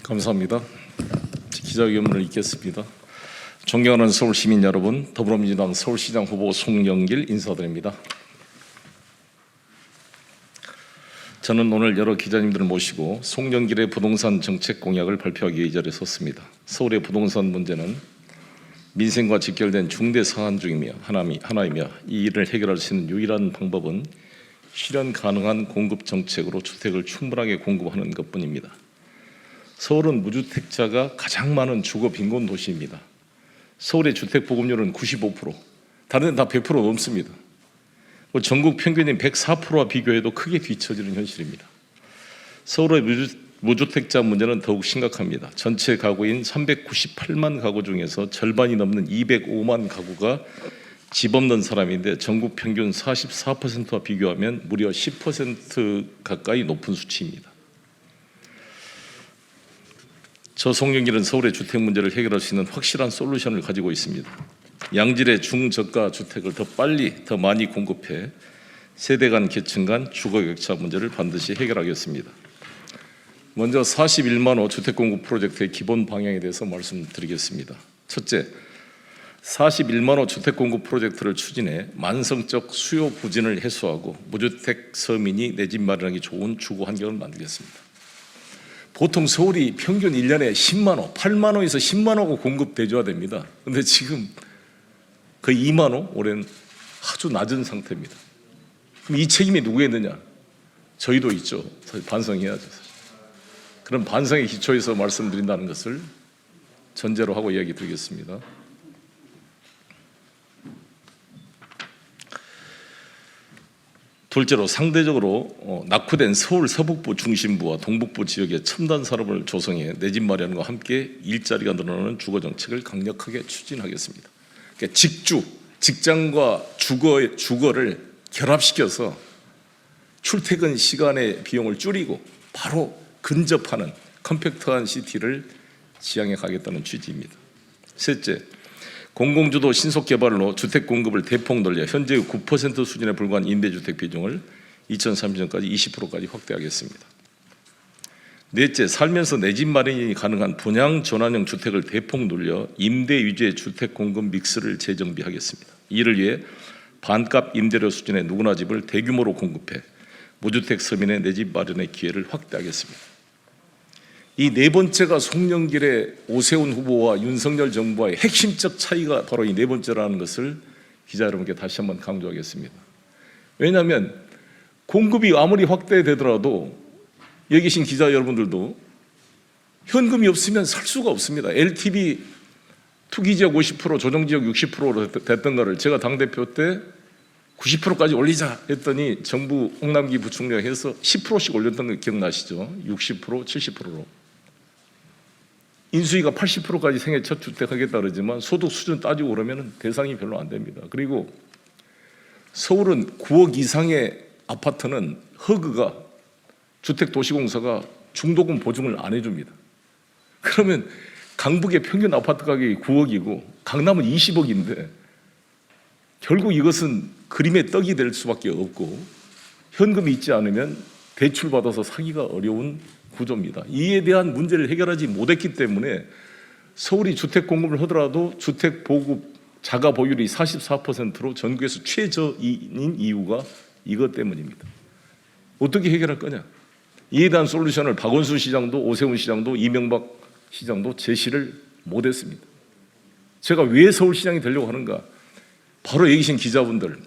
감사합니다. 기자회견문을 읽겠습니다. 존경하는 서울시민 여러분, 더불어민주당 서울시장 후보 송영길 인사드립니다. 저는 오늘 여러 기자님들을 모시고 송영길의 부동산 정책 공약을 발표하기 위해 이 자리에 섰습니다. 서울의 부동산 문제는 민생과 직결된 중대 사안 중이며 하나이며 이 일을 해결할 수 있는 유일한 방법은 실현 가능한 공급 정책으로 주택을 충분하게 공급하는 것뿐입니다. 서울은 무주택자가 가장 많은 주거 빈곤 도시입니다. 서울의 주택 보급률은 95%, 다른 데는 다 100% 넘습니다. 전국 평균인 104%와 비교해도 크게 뒤처지는 현실입니다. 서울의 무주택자 문제는 더욱 심각합니다. 전체 가구인 398만 가구 중에서 절반이 넘는 205만 가구가 집 없는 사람인데 전국 평균 44%와 비교하면 무려 10% 가까이 높은 수치입니다. 저 송영길은 서울의 주택 문제를 해결할 수 있는 확실한 솔루션을 가지고 있습니다. 양질의 중저가 주택을 더 빨리 더 많이 공급해 세대 간 계층 간 주거 격차 문제를 반드시 해결하겠습니다. 먼저 41만 호 주택 공급 프로젝트의 기본 방향에 대해서 말씀드리겠습니다. 첫째, 41만 호 주택 공급 프로젝트를 추진해 만성적 수요 부진을 해소하고 무주택 서민이 내 집 마련하기 좋은 주거 환경을 만들겠습니다. 보통 서울이 평균 1년에 10만 호, 8만 호에서 10만 호가 공급돼줘야 됩니다. 그런데 지금 거의 2만 호, 올해는 아주 낮은 상태입니다. 그럼 이 책임이 누구에 있느냐? 저희도 있죠. 반성해야죠. 그런 반성의 기초에서 말씀드린다는 것을 전제로 하고 이야기 드리겠습니다. 둘째로, 상대적으로 낙후된 서울 서북부 중심부와 동북부 지역의 첨단 산업을 조성해 내 집 마련과 함께 일자리가 늘어나는 주거 정책을 강력하게 추진하겠습니다. 그러니까 직장과 주거를 결합시켜서 출퇴근 시간의 비용을 줄이고 바로 근접하는 컴팩트한 시티를 지향해 가겠다는 취지입니다. 셋째, 공공주도 신속개발로 주택 공급을 대폭 늘려 현재의 9% 수준에 불과한 임대주택 비중을 2030년까지 20%까지 확대하겠습니다. 넷째, 살면서 내 집 마련이 가능한 분양 전환형 주택을 대폭 늘려 임대 위주의 주택 공급 믹스를 재정비하겠습니다. 이를 위해 반값 임대료 수준의 누구나 집을 대규모로 공급해 무주택 서민의 내 집 마련의 기회를 확대하겠습니다. 이 네 번째가 송영길의 오세훈 후보와 윤석열 정부와의 핵심적 차이가 바로 이 네 번째라는 것을 기자 여러분께 다시 한번 강조하겠습니다. 왜냐하면 공급이 아무리 확대되더라도 여기 계신 기자 여러분들도 현금이 없으면 살 수가 없습니다. LTV 투기지역 50%, 조정지역 60%로 됐던 거를 제가 당대표 때 90%까지 올리자 했더니 정부 홍남기 부총리가 해서 10%씩 올렸던 거 기억나시죠? 60%, 70%로. 인수위가 80%까지 생애 첫 주택 하겠다 그러지만 소득 수준 따지고 그러면 대상이 별로 안 됩니다. 그리고 서울은 9억 이상의 아파트는 허그가 주택도시공사가 중도금 보증을 안 해줍니다. 그러면 강북의 평균 아파트 가격이 9억이고 강남은 20억인데 결국 이것은 그림의 떡이 될 수밖에 없고 현금이 있지 않으면 대출받아서 사기가 어려운 구조입니다. 이에 대한 문제를 해결하지 못했기 때문에 서울이 주택 공급을 하더라도 주택 보급 자가 보유율이 44%로 전국에서 최저인 이유가 이것 때문입니다. 어떻게 해결할 거냐? 이에 대한 솔루션을 박원순 시장도 오세훈 시장도 이명박 시장도 제시를 못했습니다. 제가 왜 서울시장이 되려고 하는가? 바로 여기 계신 기자분들,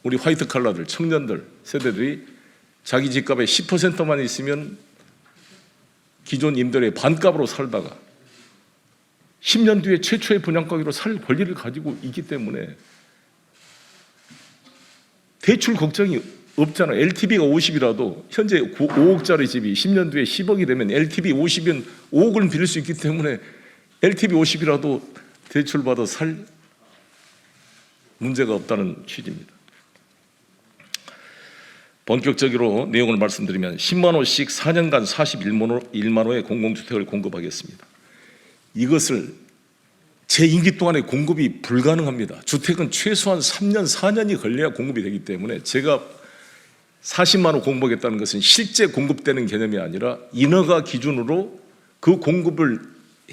우리 화이트 칼라들, 청년들, 세대들이 자기 집값의 10%만 있으면 기존 임대료의 반값으로 살다가 10년 뒤에 최초의 분양가격으로 살 권리를 가지고 있기 때문에 대출 걱정이 없잖아요. LTV가 50이라도 현재 5억짜리 집이 10년 뒤에 10억이 되면 LTV 50이면 5억을 빌릴 수 있기 때문에 LTV 50이라도 대출받아 살 문제가 없다는 취지입니다. 본격적으로 내용을 말씀드리면 10만 호씩 4년간 41만 호의 공공주택을 공급하겠습니다. 이것을 제 임기 동안에 공급이 불가능합니다. 주택은 최소한 3년, 4년이 걸려야 공급이 되기 때문에 제가 40만 호 공급하겠다는 것은 실제 공급되는 개념이 아니라 인허가 기준으로 그 공급을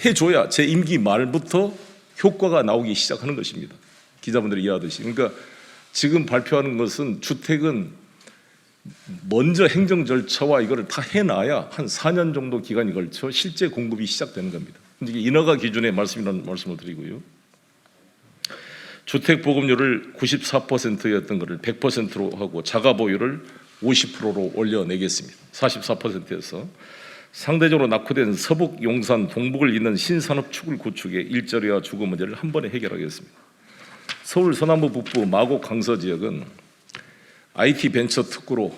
해줘야 제 임기 말부터 효과가 나오기 시작하는 것입니다. 기자분들이 이해하듯이. 그러니까 지금 발표하는 것은 주택은 먼저 행정 절차와 이거를 다 해놔야 한 4년 정도 기간이 걸쳐 실제 공급이 시작되는 겁니다. 이게 인허가 기준의 말씀이라는 말씀을 드리고요. 주택 보급률을 94%였던 것을 100%로 하고 자가 보유를 50%로 올려내겠습니다. 44%에서 상대적으로 낙후된 서북, 용산, 동북을 잇는 신산업축을 구축해 일자리와 주거 문제를 한 번에 해결하겠습니다. 서울 서남부 북부 마곡 강서 지역은 IT 벤처 특구로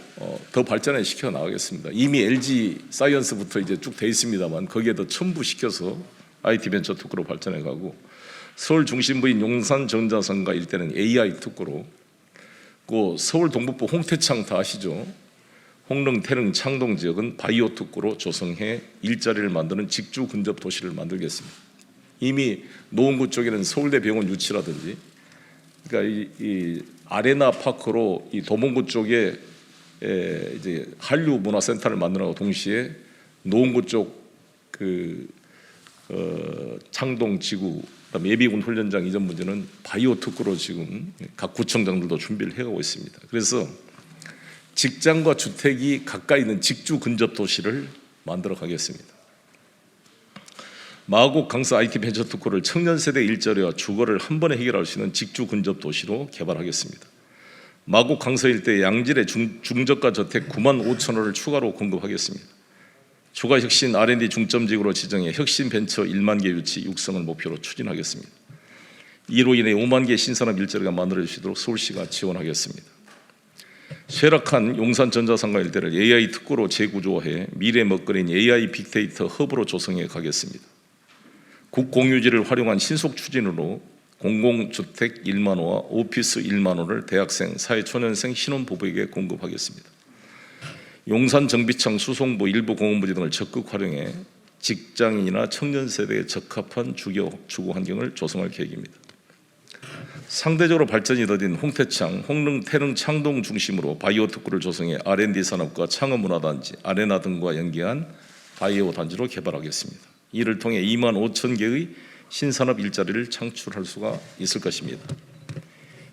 더 발전을 시켜 나가겠습니다. 이미 LG 사이언스부터 이제 쭉 돼 있습니다만 거기에 더 첨부시켜서 IT 벤처 특구로 발전해 가고, 서울 중심부인 용산 전자상가 일대는 AI 특구로, 그 서울 동북부 홍태창 다 아시죠? 홍릉, 태릉, 창동 지역은 바이오 특구로 조성해 일자리를 만드는 직주 근접 도시를 만들겠습니다. 이미 노원구 쪽에는 서울대 병원 유치라든지, 그러니까 이 아레나 파크로 이 도봉구 쪽에 이제 한류 문화센터를 만들어가고 동시에 노원구 쪽 창동 지구, 그다음에 예비군 훈련장 이전 문제는 바이오 특구로 지금 각 구청장들도 준비를 해가고 있습니다. 그래서 직장과 주택이 가까이 있는 직주 근접 도시를 만들어 가겠습니다. 마곡 강서 IT 벤처 특구를 청년 세대 일자리와 주거를 한 번에 해결할 수 있는 직주 근접 도시로 개발하겠습니다. 마곡 강서 일대 양질의 중저가 저택 9만 5천 호를 추가로 공급하겠습니다. 추가 혁신 R&D 중점지구로 지정해 혁신 벤처 1만 개 유치 육성을 목표로 추진하겠습니다. 이로 인해 5만 개 신산업 일자리가 만들어지도록 서울시가 지원하겠습니다. 쇠락한 용산 전자상가 일대를 AI 특구로 재구조해 미래 먹거리인 AI 빅데이터 허브로 조성해 가겠습니다. 국공유지를 활용한 신속 추진으로 공공주택 1만 호와 오피스 1만 호를 대학생, 사회초년생, 신혼부부에게 공급하겠습니다. 용산 정비청, 수송부, 일부 공원부지 등을 적극 활용해 직장인이나 청년 세대에 적합한 주거 환경을 조성할 계획입니다. 상대적으로 발전이 더딘 홍태창, 홍릉, 태릉, 창동 중심으로 바이오 특구를 조성해 R&D 산업과 창업문화단지, 아레나 등과 연계한 바이오 단지로 개발하겠습니다. 이를 통해 2만 5천 개의 신산업 일자리를 창출할 수가 있을 것입니다.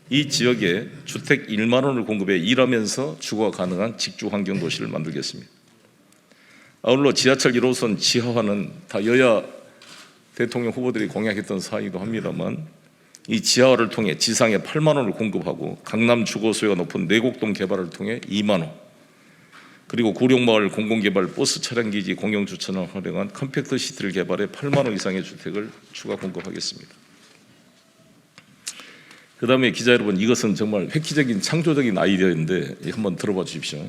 이 지역에 주택 1만 원을 공급해 일하면서 주거가 가능한 직주 환경 도시를 만들겠습니다. 아울러 지하철 1호선 지하화는 다 여야 대통령 후보들이 공약했던 사항이기도 합니다만, 이 지하화를 통해 지상에 8만 원을 공급하고 강남 주거 수요가 높은 내곡동 개발을 통해 2만 원, 그리고 구룡마을 공공개발 버스 차량기지 공영주차장을 활용한 컴팩트 시티를 개발해 8만 원 이상의 주택을 추가 공급하겠습니다. 그 다음에 기자 여러분, 이것은 정말 획기적인 창조적인 아이디어인데 한번 들어봐 주십시오.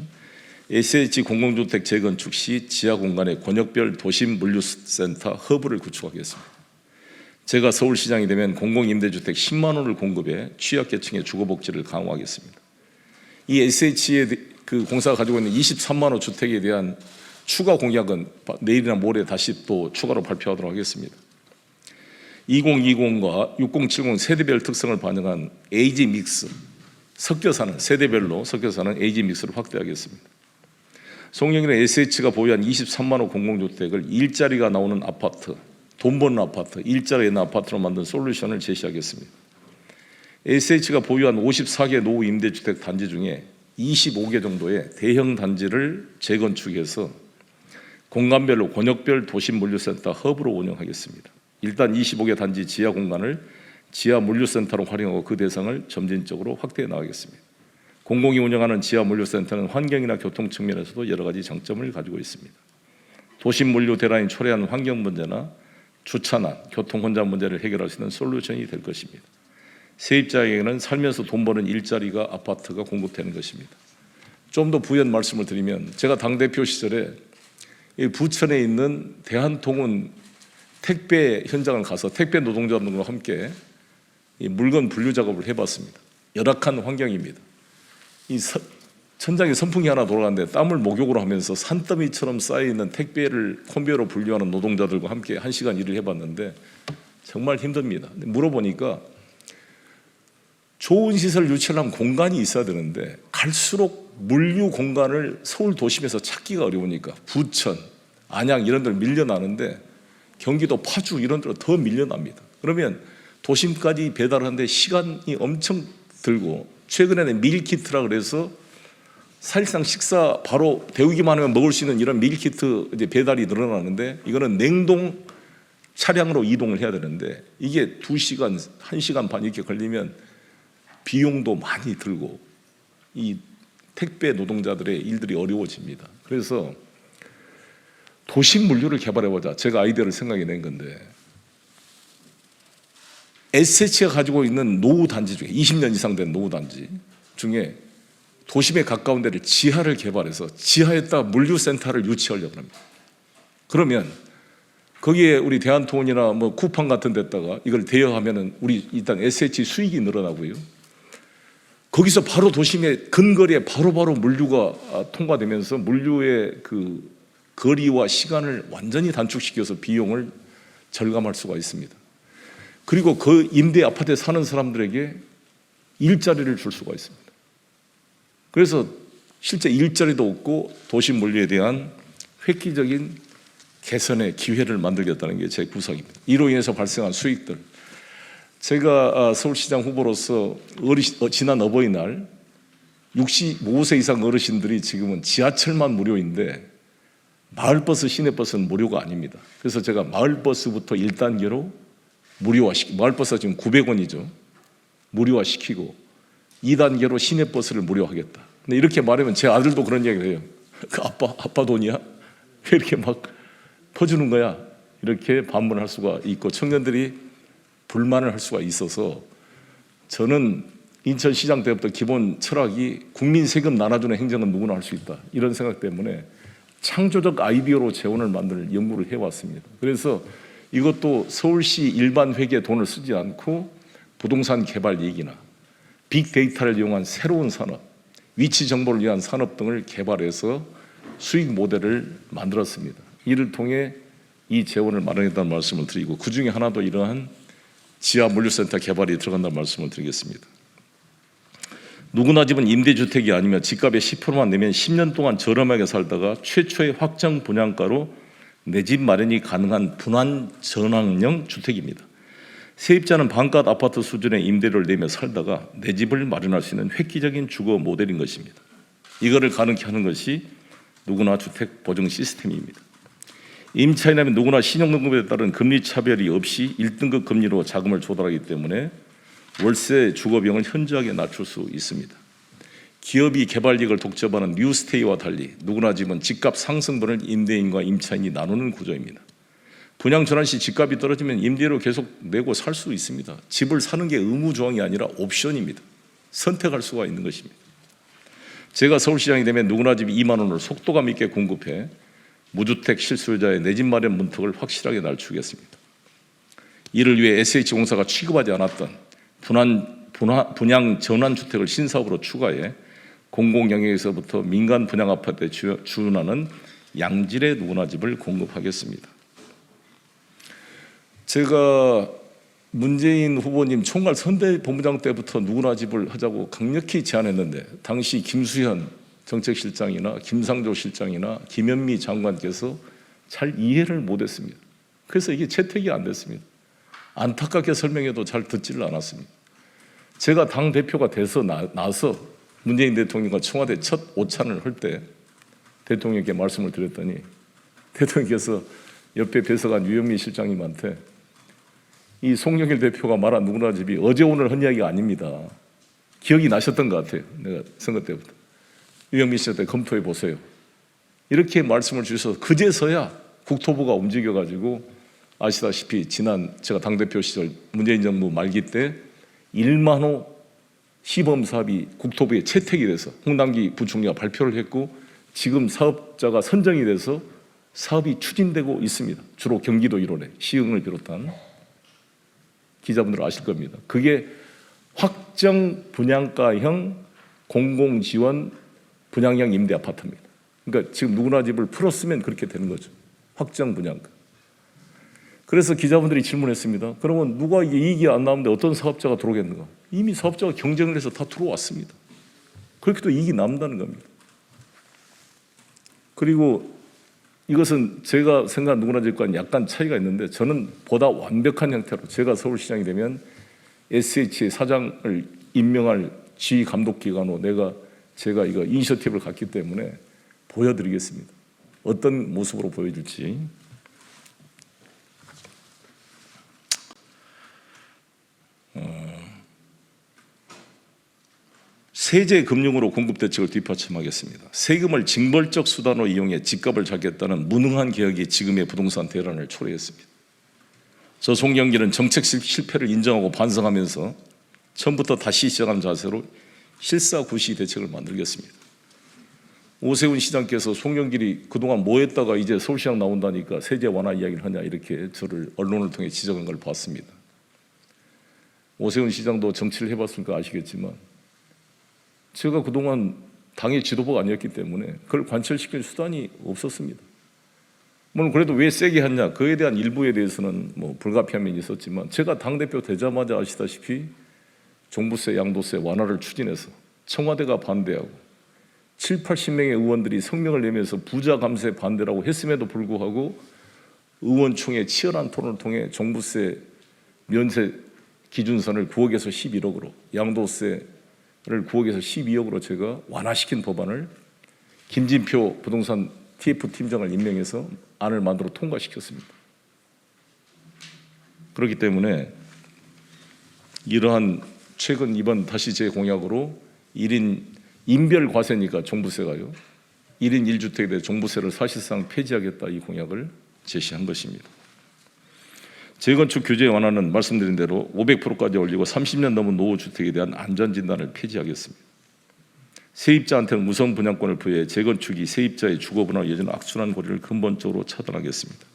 SH 공공주택 재건축 시 지하 공간에 권역별 도심 물류센터 허브를 구축하겠습니다. 제가 서울시장이 되면 공공임대주택 10만 원을 공급해 취약계층의 주거복지를 강화하겠습니다. 이 SH의 그 공사가 가지고 있는 23만 호 주택에 대한 추가 공약은 내일이나 모레 다시 또 추가로 발표하도록 하겠습니다. 2020과 6070 세대별 특성을 반영한 에이지 믹스, 섞여 사는 세대별로 섞여 사는 에이지 믹스를 확대하겠습니다. 송영길의 SH가 보유한 23만 호 공공주택을 일자리가 나오는 아파트, 돈 버는 아파트, 일자리가 있는 아파트로 만든 솔루션을 제시하겠습니다. SH가 보유한 54개 노후 임대주택 단지 중에 25개 정도의 대형 단지를 재건축해서 공간별로 권역별 도심 물류센터 허브로 운영하겠습니다. 일단 25개 단지 지하 공간을 지하 물류센터로 활용하고 그 대상을 점진적으로 확대해 나가겠습니다. 공공이 운영하는 지하 물류센터는 환경이나 교통 측면에서도 여러 가지 장점을 가지고 있습니다. 도심 물류 대란이 초래한 환경 문제나 주차난, 교통 혼잡 문제를 해결할 수 있는 솔루션이 될 것입니다. 세입자에게는 살면서 돈 버는 일자리가, 아파트가 공급되는 것입니다. 좀 더 부연 말씀을 드리면, 제가 당대표 시절에 부천에 있는 대한통운 택배 현장을 가서 택배 노동자들과 함께 이 물건 분류 작업을 해봤습니다. 열악한 환경입니다. 이 천장에 선풍기 하나 돌아가는데 땀을 목욕으로 하면서 산더미처럼 쌓여있는 택배를 컨베이어로 분류하는 노동자들과 함께 1시간 일을 해봤는데 정말 힘듭니다. 물어보니까 좋은 시설 유치하려면 공간이 있어야 되는데 갈수록 물류 공간을 서울 도심에서 찾기가 어려우니까 부천, 안양 이런 데를 밀려나는데 경기도 파주 이런 데로 더 밀려납니다. 그러면 도심까지 배달하는데 시간이 엄청 들고, 최근에는 밀키트라 그래서 사실상 식사 바로 데우기만 하면 먹을 수 있는 이런 밀키트 이제 배달이 늘어나는데, 이거는 냉동 차량으로 이동을 해야 되는데 이게 2시간, 1시간 반 이렇게 걸리면 비용도 많이 들고 이 택배 노동자들의 일들이 어려워집니다. 그래서 도심 물류를 개발해보자, 제가 아이디어를 생각해낸 건데, SH가 가지고 있는 노후 단지 중에 20년 이상 된 노후 단지 중에 도심에 가까운 데를 지하를 개발해서 지하에다 물류센터를 유치하려고 합니다. 그러면 거기에 우리 대한통운이나 뭐 쿠팡 같은 데다가 이걸 대여하면은 우리 일단 SH 수익이 늘어나고요. 거기서 바로 도심의 근거리에 바로바로 물류가 통과되면서 물류의 그 거리와 시간을 완전히 단축시켜서 비용을 절감할 수가 있습니다. 그리고 그 임대 아파트에 사는 사람들에게 일자리를 줄 수가 있습니다. 그래서 실제 일자리도 없고 도심 물류에 대한 획기적인 개선의 기회를 만들겠다는 게 제 구상입니다. 이로 인해서 발생한 수익들, 제가 서울시장 후보로서 지난 어버이날 65세 이상 어르신들이 지금은 지하철만 무료인데 마을버스, 시내버스는 무료가 아닙니다. 그래서 제가 마을버스부터 1단계로 무료화시키고, 마을버스가 지금 900원이죠. 무료화시키고 2단계로 시내버스를 무료하겠다. 근데 이렇게 말하면 제 아들도 그런 얘기를 해요. 그 아빠 돈이야? 왜 이렇게 막 퍼주는 거야? 이렇게 반문할 수가 있고 청년들이 불만을 할 수가 있어서, 저는 인천시장 때부터 기본 철학이 국민 세금 나눠주는 행정은 누구나 할 수 있다, 이런 생각 때문에 창조적 아이디어로 재원을 만들 연구를 해왔습니다. 그래서 이것도 서울시 일반 회계에 돈을 쓰지 않고 부동산 개발 얘기나 빅데이터를 이용한 새로운 산업, 위치 정보를 위한 산업 등을 개발해서 수익 모델을 만들었습니다. 이를 통해 이 재원을 마련했다는 말씀을 드리고, 그 중에 하나도 이러한 지하 물류센터 개발이 들어간다는 말씀을 드리겠습니다. 누구나 집은 임대주택이 아니며 집값의 10%만 내면 10년 동안 저렴하게 살다가 최초의 확정 분양가로 내 집 마련이 가능한 분할 전환형 주택입니다. 세입자는 반값 아파트 수준의 임대료를 내며 살다가 내 집을 마련할 수 있는 획기적인 주거 모델인 것입니다. 이거를 가능케 하는 것이 누구나 주택 보증 시스템입니다. 임차인이 라면 누구나 신용등급에 따른 금리 차별이 없이 1등급 금리로 자금을 조달하기 때문에 월세 주거 비용을 현저하게 낮출 수 있습니다. 기업이 개발이익을 독점하는 뉴스테이와 달리 누구나 집은 집값 상승분을 임대인과 임차인이 나누는 구조입니다. 분양 전환 시 집값이 떨어지면 임대료 계속 내고 살 수 있습니다. 집을 사는 게 의무 조항이 아니라 옵션입니다. 선택할 수가 있는 것입니다. 제가 서울시장이 되면 누구나 집 2만 원을 속도감 있게 공급해 무주택 실수요자의 내 집 마련 문턱을 확실하게 낮추겠습니다. 이를 위해 SH공사가 취급하지 않았던 분양 전환주택을 신사업으로 추가해 공공영역에서부터 민간 분양 아파트에 지원하는 양질의 누구나 집을 공급하겠습니다. 제가 문재인 후보님 총괄 선대본부장 때부터 누구나 집을 하자고 강력히 제안했는데, 당시 김수현 정책실장이나 김상조 실장이나 김현미 장관께서 잘 이해를 못했습니다. 그래서 이게 채택이 안 됐습니다. 안타깝게 설명해도 잘 듣지를 않았습니다. 제가 당대표가 돼서 나서 문재인 대통령과 청와대 첫 오찬을 할 때 대통령께 말씀을 드렸더니 대통령께서 옆에 배석한 유현미 실장님한테 이 송영길 대표가 말한 누구나 집이 어제 오늘 한 이야기가 아닙니다. 기억이 나셨던 것 같아요. 내가 선거 때부터. 유현미 씨한테 검토해 보세요. 이렇게 말씀을 주셔서 그제서야 국토부가 움직여가지고, 아시다시피 지난 제가 당대표 시절 문재인 정부 말기 때 1만 호 시범 사업이 국토부에 채택이 돼서 홍남기 부총리가 발표를 했고, 지금 사업자가 선정이 돼서 사업이 추진되고 있습니다. 주로 경기도 1호래 시흥을 비롯한, 기자분들 아실 겁니다. 그게 확정 분양가형 공공지원 분양형 임대 아파트입니다. 그러니까 지금 누구나 집을 풀었으면 그렇게 되는 거죠. 확정 분양가. 그래서 기자분들이 질문했습니다. 그러면 누가 이익이 안 나오는데 어떤 사업자가 들어오겠는가? 이미 사업자가 경쟁을 해서 다 들어왔습니다. 그렇게 또 이익이 남다는 겁니다. 그리고 이것은 제가 생각한 누구나 질과는 약간 차이가 있는데 저는 보다 완벽한 형태로 제가 서울시장이 되면 SH의 사장을 임명할 지휘 감독 기관으로 제가 이거 이니셔티브를 갖기 때문에 보여드리겠습니다. 어떤 모습으로 보여줄지. 세제 금융으로 공급 대책을 뒷받침하겠습니다. 세금을 징벌적 수단으로 이용해 집값을 잡겠다는 무능한 개혁이 지금의 부동산 대란을 초래했습니다. 저 송영길은 정책 실패를 인정하고 반성하면서 처음부터 다시 시작한 자세로 실사구시 대책을 만들겠습니다. 오세훈 시장께서 송영길이 그동안 뭐 했다가 이제 서울시장 나온다니까 세제 완화 이야기를 하냐 이렇게 저를 언론을 통해 지적한 걸 봤습니다. 오세훈 시장도 정치를 해봤으니까 아시겠지만 제가 그동안 당의 지도부가 아니었기 때문에 그걸 관철시킬 수단이 없었습니다. 물론 그래도 왜 세게 했냐 그에 대한 일부에 대해서는 뭐 불가피한 면이 있었지만 제가 당대표 되자마자 아시다시피 종부세, 양도세 완화를 추진해서 청와대가 반대하고 7, 80명의 의원들이 성명을 내면서 부자 감세 반대라고 했음에도 불구하고 의원총회 치열한 토론을 통해 종부세 면세 기준선을 9억에서 11억으로 양도세를 9억에서 12억으로 제가 완화시킨 법안을 김진표 부동산 TF 팀장을 임명해서 안을 만들어 통과시켰습니다. 그렇기 때문에 이러한 최근 이번 다시 제 공약으로 1인 인별 과세니까 종부세가요. 1인 1주택에 대해 종부세를 사실상 폐지하겠다 이 공약을 제시한 것입니다. 재건축 규제 완화는 말씀드린 대로 500%까지 올리고 30년 넘은 노후주택에 대한 안전진단을 폐지하겠습니다. 세입자한테는 무선 분양권을 부여해 재건축이 세입자의 주거분할 여전 악순환 고리를 근본적으로 차단하겠습니다.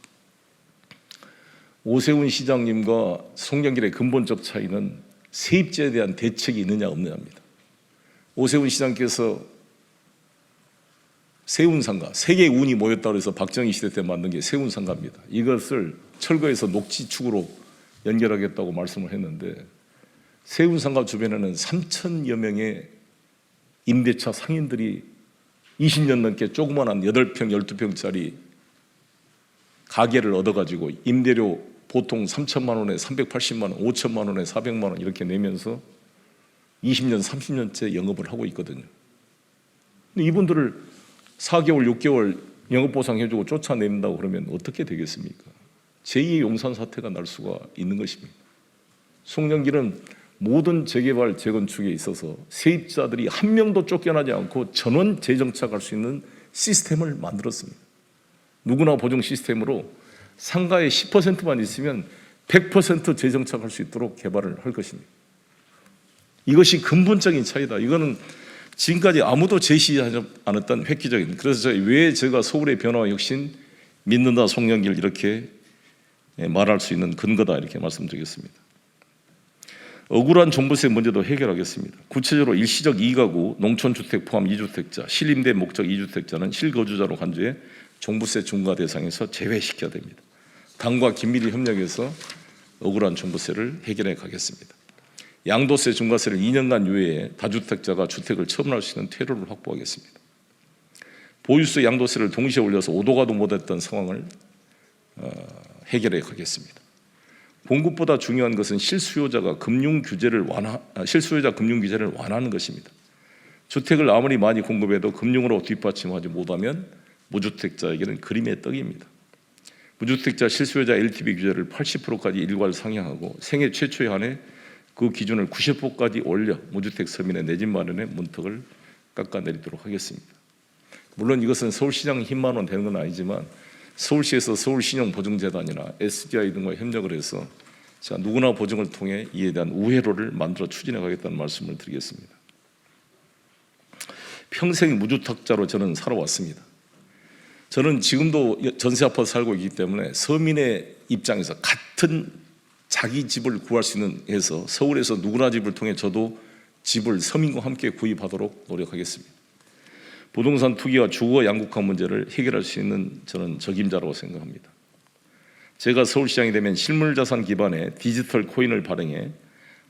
오세훈 시장님과 송영길의 근본적 차이는 세입자에 대한 대책이 있느냐 없느냐입니다. 오세훈 시장께서 세운상가, 세계의 운이 모였다고 해서 박정희 시대 때 만든 게 세운상가입니다. 이것을 철거해서 녹지축으로 연결하겠다고 말씀을 했는데 세운상가 주변에는 3,000여 명의 임대차 상인들이 20년 넘게 조그만한 8평, 12평짜리 가게를 얻어가지고 임대료 보통 3천만 원에 380만 원, 5천만 원에 400만 원 이렇게 내면서 20년, 30년째 영업을 하고 있거든요. 근데 이분들을 4개월, 6개월 영업보상해주고 쫓아낸다고 그러면 어떻게 되겠습니까? 제2의 용산 사태가 날 수가 있는 것입니다. 송영길은 모든 재개발, 재건축에 있어서 세입자들이 한 명도 쫓겨나지 않고 전원 재정착할 수 있는 시스템을 만들었습니다. 누구나 보증 시스템으로 상가의 10%만 있으면 100% 재정착할 수 있도록 개발을 할 것입니다. 이것이 근본적인 차이다. 이거는 지금까지 아무도 제시하지 않았던 획기적인. 그래서 왜 제가 서울의 변화와 혁신 믿는다 송영길 이렇게 말할 수 있는 근거다 이렇게 말씀드리겠습니다. 억울한 종부세 문제도 해결하겠습니다. 구체적으로 일시적 2가구, 농촌주택 포함 2주택자, 실임대 목적 2주택자는 실거주자로 간주해 종부세 중과 대상에서 제외시켜야 됩니다. 당과 긴밀히 협력해서 억울한 종부세를 해결해 가겠습니다. 양도세 중과세를 2년간 유예해 다주택자가 주택을 처분할 수 있는 퇴로를 확보하겠습니다. 보유세 양도세를 동시에 올려서 오도 가도 못했던 상황을 해결해 가겠습니다. 공급보다 중요한 것은 실수요자 금융 규제를 완화하는 것입니다. 주택을 아무리 많이 공급해도 금융으로 뒷받침하지 못하면 무주택자에게는 그림의 떡입니다. 무주택자 실수요자 LTV 규제를 80%까지 일괄 상향하고 생애 최초에 한해 그 기준을 90%까지 올려 무주택 서민의 내 집 마련의 문턱을 깎아내리도록 하겠습니다. 물론 이것은 서울시장 힘만으로 되는 건 아니지만 서울시에서 서울신용보증재단이나 SDI 등과 협력을 해서 자 누구나 보증을 통해 이에 대한 우회로를 만들어 추진해 가겠다는 말씀을 드리겠습니다. 평생 무주택자로 저는 살아왔습니다. 저는 지금도 전세 아파트 살고 있기 때문에 서민의 입장에서 같은 자기 집을 구할 수 있는 해서 서울에서 누구나 집을 통해 저도 집을 서민과 함께 구입하도록 노력하겠습니다. 부동산 투기와 주거 양극화 문제를 해결할 수 있는 저는 적임자라고 생각합니다. 제가 서울시장이 되면 실물자산 기반의 디지털 코인을 발행해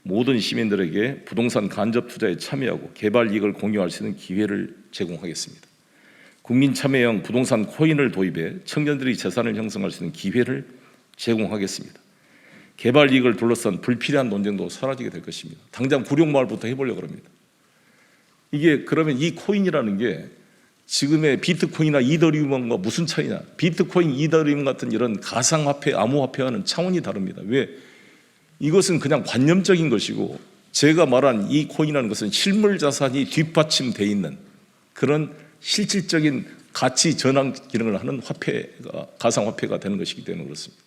모든 시민들에게 부동산 간접 투자에 참여하고 개발 이익을 공유할 수 있는 기회를 제공하겠습니다. 국민참여형 부동산 코인을 도입해 청년들이 재산을 형성할 수 있는 기회를 제공하겠습니다. 개발 이익을 둘러싼 불필요한 논쟁도 사라지게 될 것입니다. 당장 구룡마을부터 해보려고 합니다. 이게 그러면 이 코인이라는 게 지금의 비트코인이나 이더리움과 무슨 차이냐? 비트코인, 이더리움 같은 이런 가상화폐, 암호화폐와는 차원이 다릅니다. 왜? 이것은 그냥 관념적인 것이고 제가 말한 이 코인이라는 것은 실물 자산이 뒷받침되어 있는 그런 실질적인 가치 전환 기능을 하는 화폐가 가상화폐가 되는 것이기 때문에 그렇습니다.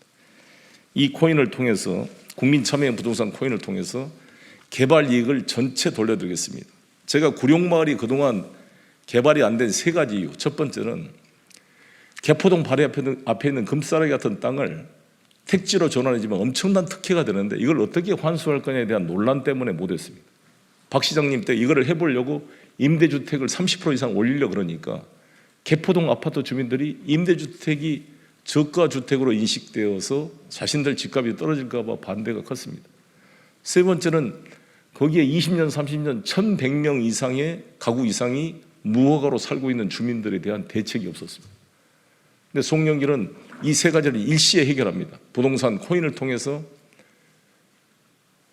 이 코인을 통해서 국민참여형 부동산 코인을 통해서 개발 이익을 전체 돌려드리겠습니다. 제가 구룡마을이 그동안 개발이 안 된 세 가지 이유. 첫 번째는 개포동 바로 앞에 있는 금싸라기 같은 땅을 택지로 전환해주면 엄청난 특혜가 되는데 이걸 어떻게 환수할 거냐에 대한 논란 때문에 못했습니다. 박 시장님 때 이거를 해보려고 임대주택을 30% 이상 올리려고 그러니까 개포동 아파트 주민들이 임대주택이 저가주택으로 인식되어서 자신들 집값이 떨어질까 봐 반대가 컸습니다. 세 번째는 거기에 20년, 30년, 1,100명 이상의 가구 이상이 무허가로 살고 있는 주민들에 대한 대책이 없었습니다. 근데 송영길은 이 세 가지를 일시에 해결합니다. 부동산 코인을 통해서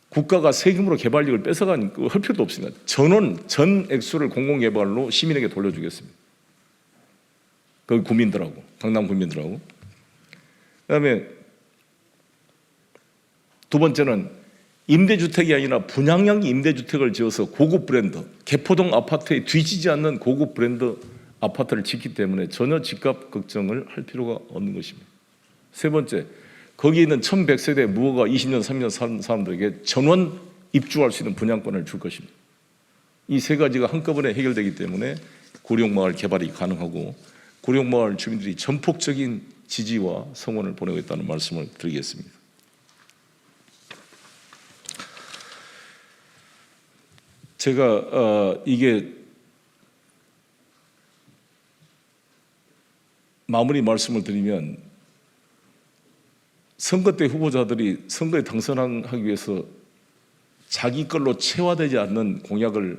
국가가 세금으로 개발이익을 뺏어가니까 할 필요도 없습니다. 전 액수를 공공개발로 시민에게 돌려주겠습니다. 그 국민들하고, 강남 국민들하고. 그다음에 두 번째는 임대주택이 아니라 분양형 임대주택을 지어서 고급 브랜드, 개포동 아파트에 뒤지지 않는 고급 브랜드 아파트를 짓기 때문에 전혀 집값 걱정을 할 필요가 없는 것입니다. 세 번째, 거기에 있는 1,100세대 무허가 20년, 30년 사는 사람들에게 전원 입주할 수 있는 분양권을 줄 것입니다. 이 세 가지가 한꺼번에 해결되기 때문에 구룡마을 개발이 가능하고 구룡마을 주민들이 전폭적인 지지와 성원을 보내고 있다는 말씀을 드리겠습니다. 제가 이게 마무리 말씀을 드리면 선거 때 후보자들이 선거에 당선하기 위해서 자기 걸로 체화되지 않는 공약을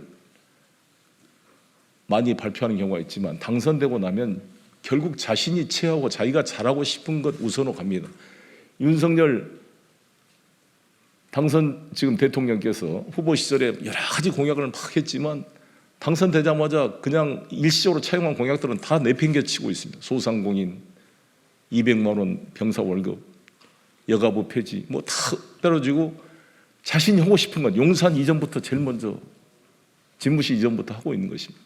많이 발표하는 경우가 있지만 당선되고 나면 결국 자신이 체하고 자기가 잘하고 싶은 것 우선으로 갑니다. 윤석열 당선 지금 대통령께서 후보 시절에 여러 가지 공약을 막 했지만 당선되자마자 그냥 일시적으로 차용한 공약들은 다 내팽개치고 있습니다. 소상공인, 200만 원 병사 월급, 여가부 폐지 뭐 다 떨어지고 자신이 하고 싶은 건 용산 이전부터 제일 먼저 집무실 이전부터 하고 있는 것입니다.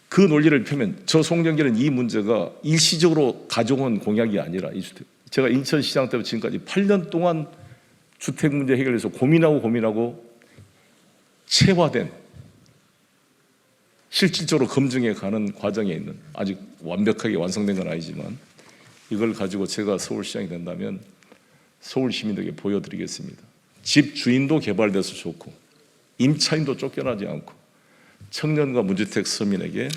그 논리를 펴면 저 송영길은 이 문제가 일시적으로 가져온 공약이 아니라 제가 인천시장 때부터 지금까지 8년 동안 주택 문제 해결해서 고민하고 체화된 실질적으로 검증해 가는 과정에 있는 아직 완벽하게 완성된 건 아니지만 이걸 가지고 제가 서울시장이 된다면 서울 시민들에게 보여드리겠습니다. 집 주인도 개발돼서 좋고 임차인도 쫓겨나지 않고 청년과 무주택 서민에게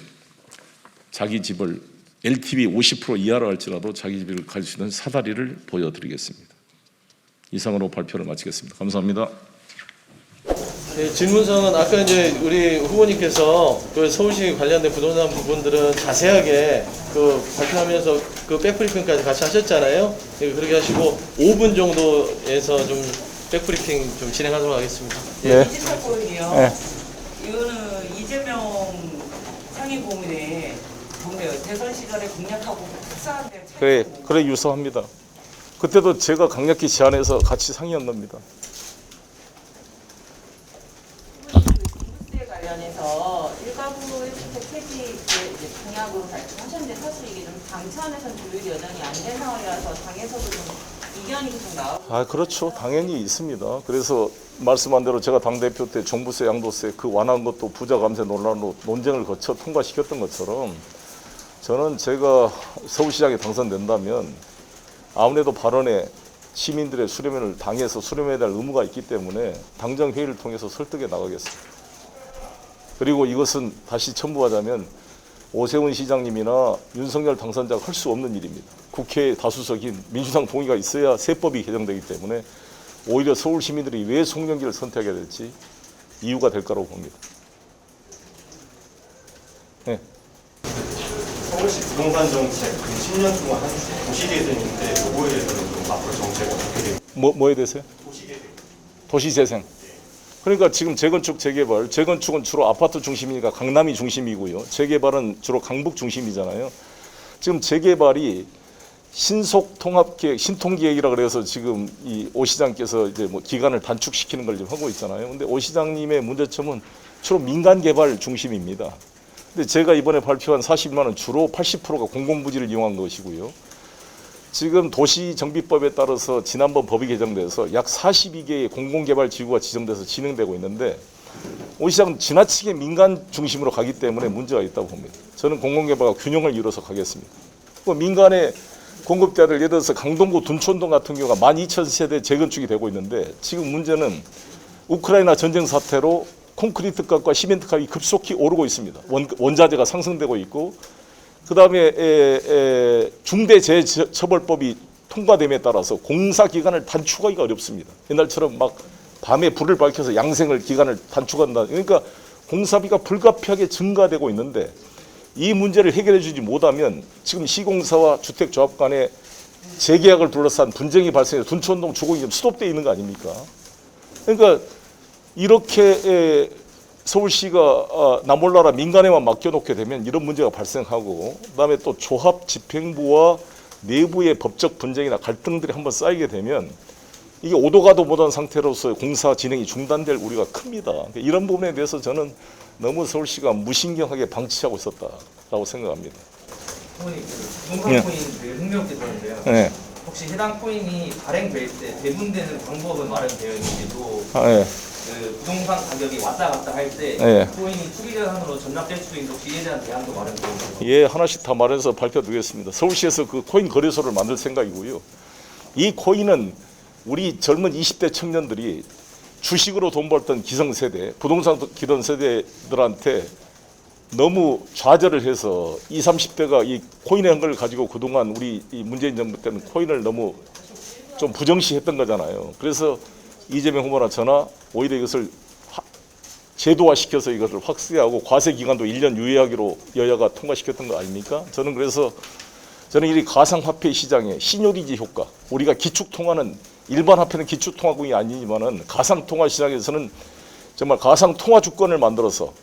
자기 집을 LTV 50% 이하로 할지라도 자기 집을 갈 수 있는 사다리를 보여드리겠습니다. 이상으로 발표를 마치겠습니다. 감사합니다. 네, 질문서는 아까 이제 우리 후보님께서 그 서울시 관련된 부동산 부분들은 자세하게 그 발표하면서 그 백브리핑까지 같이 하셨잖아요. 네, 그렇게 하시고 5분 정도에서 좀 백브리핑 좀 진행하도록 하겠습니다. 네. 디지털 코인이요. 네. 이거는 이재명 상임고문의 대선 시절에 공약하고 흡사한데. 그래 유사합니다. 그때도 제가 강력히 제안해서 같이 상의한 겁니다. 공급세 관련해서 일가구 1주택 폐지 이제 공약으로 발표하셨는데 사실 이게 좀 당 차원에서는 조율이 여전히 안 된 상황이라서 당에서도 좀 이견이 좀 나오고. 그렇죠. 당연히 있습니다. 그래서 말씀한 대로 제가 당대표 때 종부세, 양도세 그 완화한 것도 부자 감세 논란으로 논쟁을 거쳐 통과시켰던 것처럼 저는 제가 서울시장에 당선된다면 아무래도 발언에 시민들의 수렴을 당에서 수렴해야 될 의무가 있기 때문에 당정 회의를 통해서 설득해 나가겠습니다. 그리고 이것은 다시 첨부하자면 오세훈 시장님이나 윤석열 당선자가 할 수 없는 일입니다. 국회 다수석인 민주당 동의가 있어야 세법이 개정되기 때문에 오히려 서울 시민들이 왜 송영길을 선택해야 될지 이유가 될 거라고 봅니다. 네. 서울시 부동산 정책 10년 동안 한 도시재생인데 요거에 대해서는 좀 앞으로 정책 어떻게 될까요? 뭐에 대해서요? 도시재생. 그러니까 지금 재건축, 재개발, 재건축은 주로 아파트 중심이니까 강남이 중심이고요. 재개발은 주로 강북 중심이잖아요. 지금 재개발이 신속 통합계획, 신통계획이라 그래서 지금 이 오 시장께서 이제 뭐 기간을 단축시키는 걸 지금 하고 있잖아요. 근데 오 시장님의 문제점은 주로 민간 개발 중심입니다. 근데 제가 이번에 발표한 40만 원 주로 80%가 공공부지를 이용한 것이고요. 지금 도시정비법에 따라서 지난번 법이 개정돼서 약 42개의 공공개발지구가 지정돼서 진행되고 있는데 오 시장은 지나치게 민간 중심으로 가기 때문에 문제가 있다고 봅니다. 저는 공공개발과 균형을 이뤄서 가겠습니다. 민간의 공급대를 예를 들어서 강동구 둔촌동 같은 경우가 12,000세대 재건축이 되고 있는데 지금 문제는 우크라이나 전쟁 사태로 콘크리트 값과 시멘트 값이 급속히 오르고 있습니다. 원자재가 상승되고 있고 그다음에 중대재해처벌법이 통과됨에 따라서 공사 기간을 단축하기가 어렵습니다. 옛날처럼 막 밤에 불을 밝혀서 양생을 기간을 단축한다. 그러니까 공사비가 불가피하게 증가되고 있는데 이 문제를 해결해 주지 못하면 지금 시공사와 주택조합 간의 재계약을 둘러싼 분쟁이 발생해서 둔촌동 주공이 좀 스톱되어 있는 거 아닙니까? 그러니까 이렇게 서울시가 나몰라라 민간에만 맡겨놓게 되면 이런 문제가 발생하고 그다음에 또 조합 집행부와 내부의 법적 분쟁이나 갈등들이 한번 쌓이게 되면 이게 오도 가도 못한 상태로서 공사 진행이 중단될 우려가 큽니다. 그러니까 이런 부분에 대해서 저는 너무 서울시가 무신경하게 방치하고 있었다라고 생각합니다. 후보님, 부동산 코인 되게 흥미롭게 들었는데요. 네. 혹시 해당 코인이 발행될 때 배분되는 방법은 마련되어 있는데도 네. 그 부동산 가격이 왔다 갔다 할 때 네. 코인이 투기 자산으로 전락될 수도 있는 혹시 이에 대한 대안도 마련되어 있나요? 예, 하나씩 다 마련해서 발표드리겠습니다. 서울시에서 그 코인 거래소를 만들 생각이고요. 이 코인은 우리 젊은 20대 청년들이 주식으로 돈 벌던 기성세대, 부동산 기던 세대들한테 너무 좌절을 해서 20, 30대가 이 코인의 한걸 가지고 그동안 우리 이 문재인 정부 때는 코인을 너무 좀 부정시했던 거잖아요. 그래서 이재명 후보나 저나 오히려 이것을 제도화시켜서 이것을 확대하고 과세 기간도 1년 유예하기로 여야가 통과시켰던 거 아닙니까? 저는 이 가상화폐 시장의 시늉리지 효과, 우리가 기축통화는 일반 화폐는 기축통화국이 아니지만은 가상통화 시장에서는 정말 가상통화 주권을 만들어서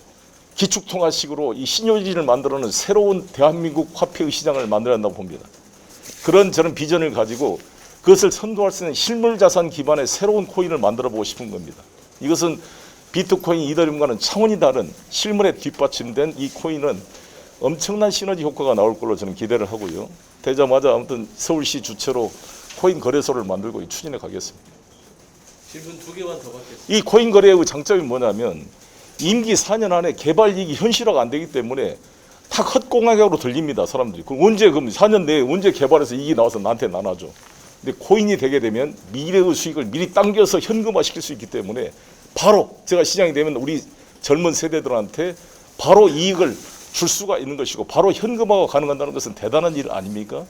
기축통화식으로 이 시늉리지를 만들어내는 새로운 대한민국 화폐의 시장을 만들어야 한다고 봅니다. 그런 저는 비전을 가지고 그것을 선도할 수 있는 실물자산 기반의 새로운 코인을 만들어 보고 싶은 겁니다. 이것은 비트코인, 이더리움과는 차원이 다른 실물에 뒷받침된 이 코인은 엄청난 시너지 효과가 나올 걸로 저는 기대를 하고요. 되자마자 아무튼 서울시 주체로 코인 거래소를 만들고 추진해 가겠습니다. 질문 2개만 더 받겠습니다. 이 코인 거래의 장점이 뭐냐면 임기 4년 안에 개발 이익이 현실화가 안 되기 때문에 다 헛공약으로 들립니다. 사람들이. 그럼 언제 그럼 4년 내에 언제 개발해서 이익이 나와서 나한테 나눠줘. 근데 코인이 되게 되면 미래의 수익을 미리 당겨서 현금화시킬 수 있기 때문에 바로 제가 시장이 되면 우리 젊은 세대들한테 바로 이익을 줄 수가 있는 것이고 바로 현금화가 가능하다는 것은 대단한 일 아닙니까?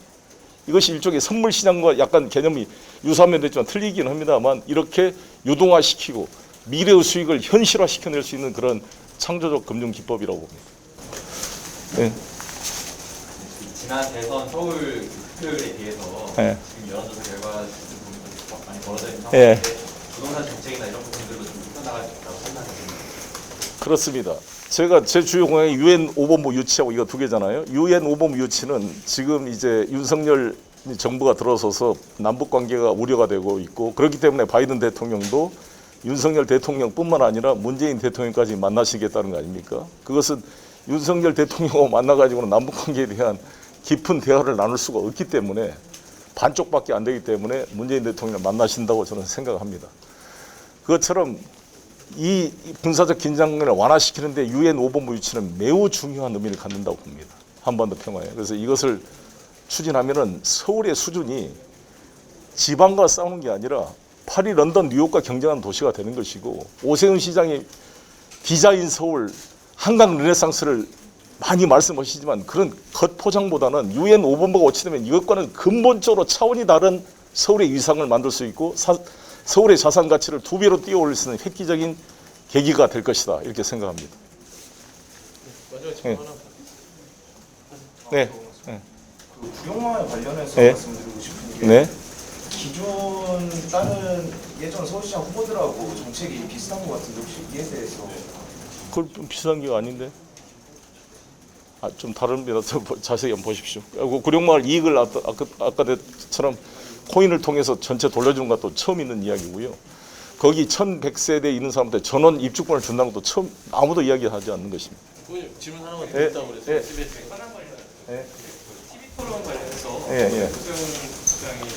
이것이 일종의 선물 시장과 약간 개념이 유사하면 됐지만 틀리긴 합니다만 이렇게 유동화시키고 미래의 수익을 현실화시켜낼 수 있는 그런 창조적 금융 기법이라고 봅니다. 네. 지난 대선 서울 득표율에 비해서 네. 지금 여론조사 결과 보면 많이 벌어져 있는 네. 상황인데 부동산 정책이나 이런 부분들도 좀 좁혀나갈 수 있다고 생각합니다. 그렇습니다. 제가 제 주요 공약이 UN 5본부 유치하고 이거 2개잖아요. UN 5본부 유치는 지금 이제 윤석열 정부가 들어서서 남북 관계가 우려가 되고 있고 그렇기 때문에 바이든 대통령도 윤석열 대통령뿐만 아니라 문재인 대통령까지 만나시겠다는 거 아닙니까? 그것은 윤석열 대통령과 만나가지고는 남북 관계에 대한 깊은 대화를 나눌 수가 없기 때문에 반쪽밖에 안 되기 때문에 문재인 대통령을 만나신다고 저는 생각합니다. 그것처럼 이 군사적 긴장을 완화시키는데 UN 5본부 유치는 매우 중요한 의미를 갖는다고 봅니다. 한반도 평화에. 그래서 이것을 추진하면은 서울의 수준이 지방과 싸우는 게 아니라 파리, 런던, 뉴욕과 경쟁하는 도시가 되는 것이고 오세훈 시장이 디자인 서울, 한강 르네상스를 많이 말씀하시지만 그런 겉포장보다는 UN 5본부가 오치되면 이것과는 근본적으로 차원이 다른 서울의 위상을 만들 수 있고 서울의 자산 가치를 2배로 띄워올릴 수 있는 획기적인 계기가 될 것이다 이렇게 생각합니다. 마지막 질문 네. 하나. 네. 그 구룡마을 관련해서 네. 말씀드리고 싶은 게 네. 기존 다른 예전 서울시장 후보들하고 정책이 비슷한 것 같은데 혹시 이에 대해서 그걸 좀 비싼 게 아닌데. 좀 다릅니다. 자세히 한번 보십시오. 구룡마을 이익을 아까처럼 코인을 통해서 전체 돌려주는 것도 처음 있는 이야기고요. 거기 1100세대 있는 사람한테 전원 입주권을 준다는 것도 처음 아무도 이야기하지 않는 것입니다. 후보님 질문 하나만 예, 드렸다고 그랬어요. 예. CBS. 예. TV 토론 관련해서 예, 예. 오세훈 시장이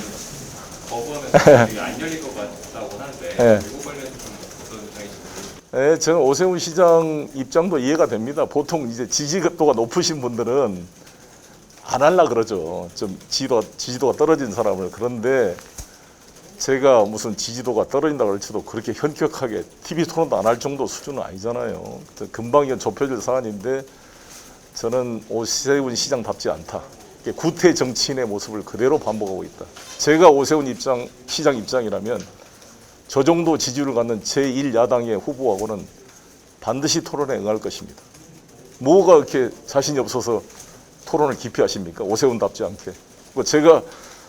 거부하면서 이게 안 열릴 것 같다고 하는데 예. 이거 관련해서 좀 어떤 입장이신지. 네, 저는 오세훈 시장 입장도 이해가 됩니다. 보통 이제 지지도가 높으신 분들은 안 하려 그러죠. 좀 지지도가 떨어진 사람을. 그런데 제가 무슨 지지도가 떨어진다고 할지도 그렇게 현격하게 TV 토론도 안 할 정도 수준은 아니잖아요. 금방 이건 좁혀질 사안인데 저는 오세훈 시장답지 않다. 구태 정치인의 모습을 그대로 반복하고 있다. 제가 오세훈 시장 입장이라면 저 정도 지지율을 갖는 제1야당의 후보하고는 반드시 토론에 응할 것입니다. 뭐가 이렇게 자신이 없어서 토론을 깊이 하십니까? 오세훈답지 않게. 제가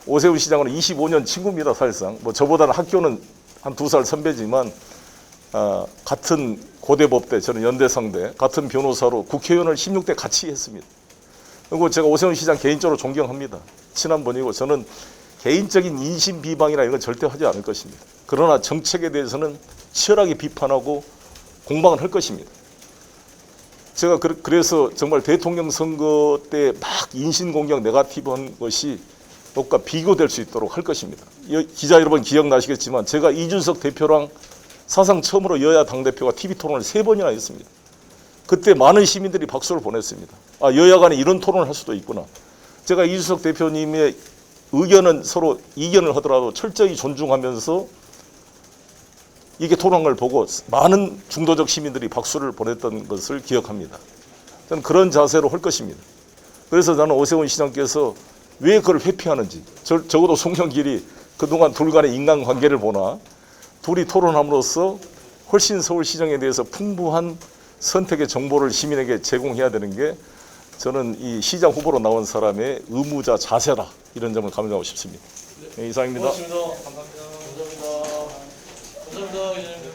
오세훈 시장은 25년 친구입니다, 사실상. 저보다는 학교는 한 2살 선배지만 같은 고대법대, 저는 연대상대, 같은 변호사로 국회의원을 16대 같이 했습니다. 그리고 제가 오세훈 시장 개인적으로 존경합니다. 친한 분이고 저는 개인적인 인신 비방이나 이런 건 절대 하지 않을 것입니다. 그러나 정책에 대해서는 치열하게 비판하고 공방을 할 것입니다. 제가 그래서 정말 대통령 선거 때 막 인신공격 네거티브한 것이 그것과 비교될 수 있도록 할 것입니다. 기자 여러분 기억나시겠지만 제가 이준석 대표랑 사상 처음으로 여야 당대표가 TV 토론을 3번이나 했습니다. 그때 많은 시민들이 박수를 보냈습니다. 여야 간에 이런 토론을 할 수도 있구나. 제가 이준석 대표님의 의견은 서로 이견을 하더라도 철저히 존중하면서 이게 토론한 걸 보고 많은 중도적 시민들이 박수를 보냈던 것을 기억합니다. 저는 그런 자세로 할 것입니다. 그래서 나는 오세훈 시장께서 왜 그걸 회피하는지, 적어도 송영길이 그동안 둘 간의 인간관계를 보나 둘이 토론함으로써 훨씬 서울시장에 대해서 풍부한 선택의 정보를 시민에게 제공해야 되는 게 저는 이 시장 후보로 나온 사람의 의무자 자세다, 이런 점을 강조하고 싶습니다. 네, 이상입니다. 고맙습니다. 감사합니다. 감사합니다. 감사합니다. 기자님들.